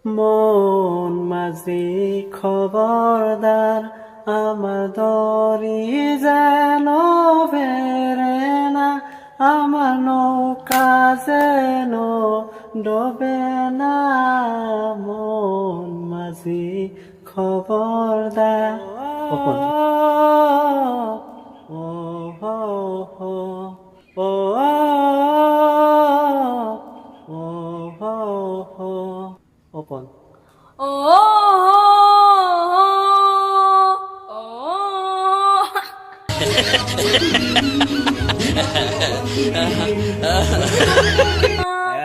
মন মাঝি খবরদার আমার দরি যেন ফেরে না, আমার নৌকা যেন ডোবে না। মন মাঝি খবরদার। ও হো হো ও ও হো হো ওপন ও ও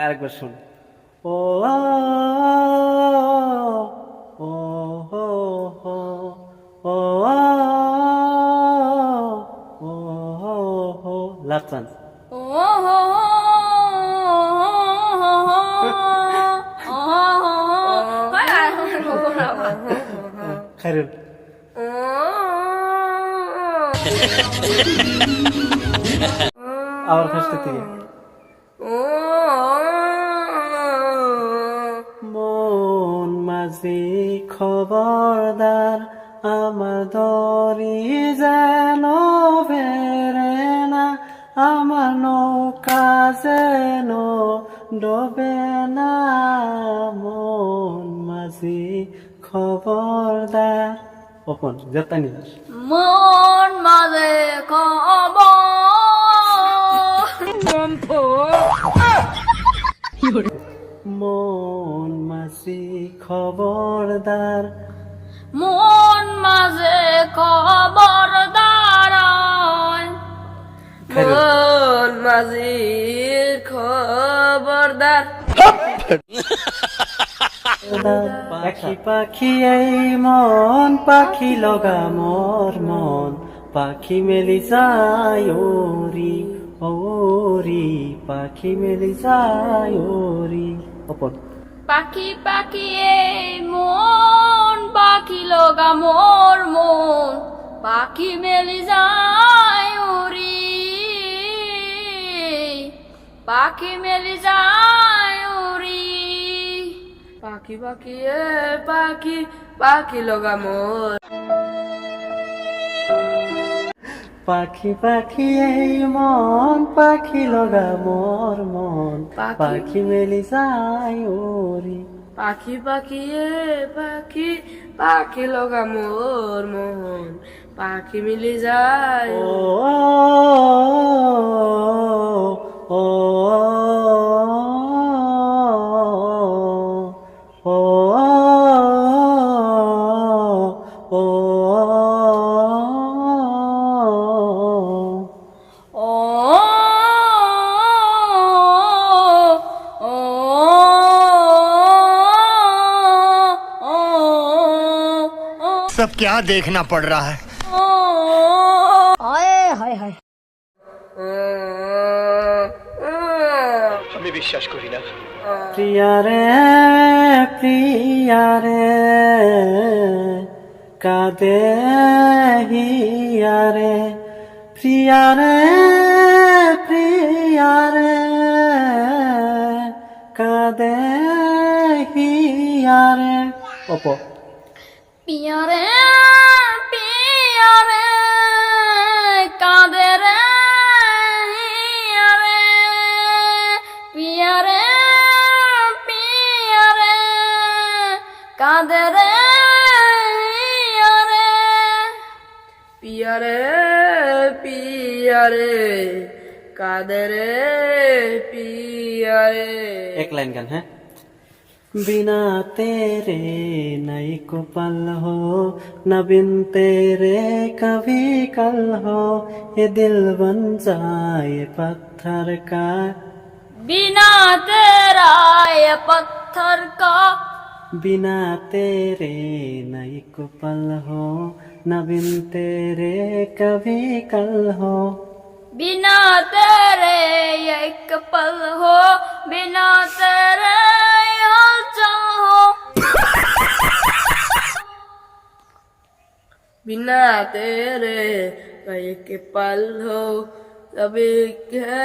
আরেকবার শুন। ও ও হো হো ও ও হো হো লাস্ট চান্স। খাইরুল আবার ফার্স্ট থেকে। মন মাঝি খবরদার আমার দরি যেন ফেরে না, আমার নৌকা যেন ডোবে না। মন মাঝি খবরদার। ওপন যেতা নিস। মন মাঝে মন মাঝি খবরদার, মন মাঝে খবরদার, মন মাঝি খবরদার। পাখি পাখি এই মন পাখি লগা মোর মন, পাখি মেলি যায় ওরি ওরি, পাখি মেলি যায় ওরি। ওপর পাখি পাখি এই মন পাখি লগা মোর মন, পাখি মেলি যায় উড়ি, পাখি মেলি যায় উড়ি। পাখি পাখি এ পাখি পাখি লগা মোর, পাখি পাখি এই মন পাখি লগা মোর মন, পাখি মেলি যায় ওরি। পাখি পাখি এ পাখি পাখি লগা মোর মন, পাখি মিলি যায়। ও ও ও ও सब क्या देखना पड़ रहा है। আমি বিশ্বাস করি না। প্রিয়ারে প্রিয়ারে কাদে হিয়ারে, প্রিয়ারে প্রিয়ারে কাদে হিয়ারে। অপ পিয়ারে পিয়ারে কাঁদে রে হিয়ারে, পিয়ারে পিয়ারে কাঁদে রে হিয়ারে, পিয়ারে পিয়ারে কাঁদে রে পিয়ারে। এক লাইন গান। হ্যাঁ। बिना तेरे नहीं को पल हो, न बिन तेरे कभी कल हो, ये दिल बन जाए पत्थर का। बिना तेरा ये पत्थर का, बिना तेरे नहीं को पल हो, न बिन तेरे कभी कल हो, बिना तेरे एक पल हो, बिना तेरे हलचल हो। बिना तेरे एक पल हो सभी के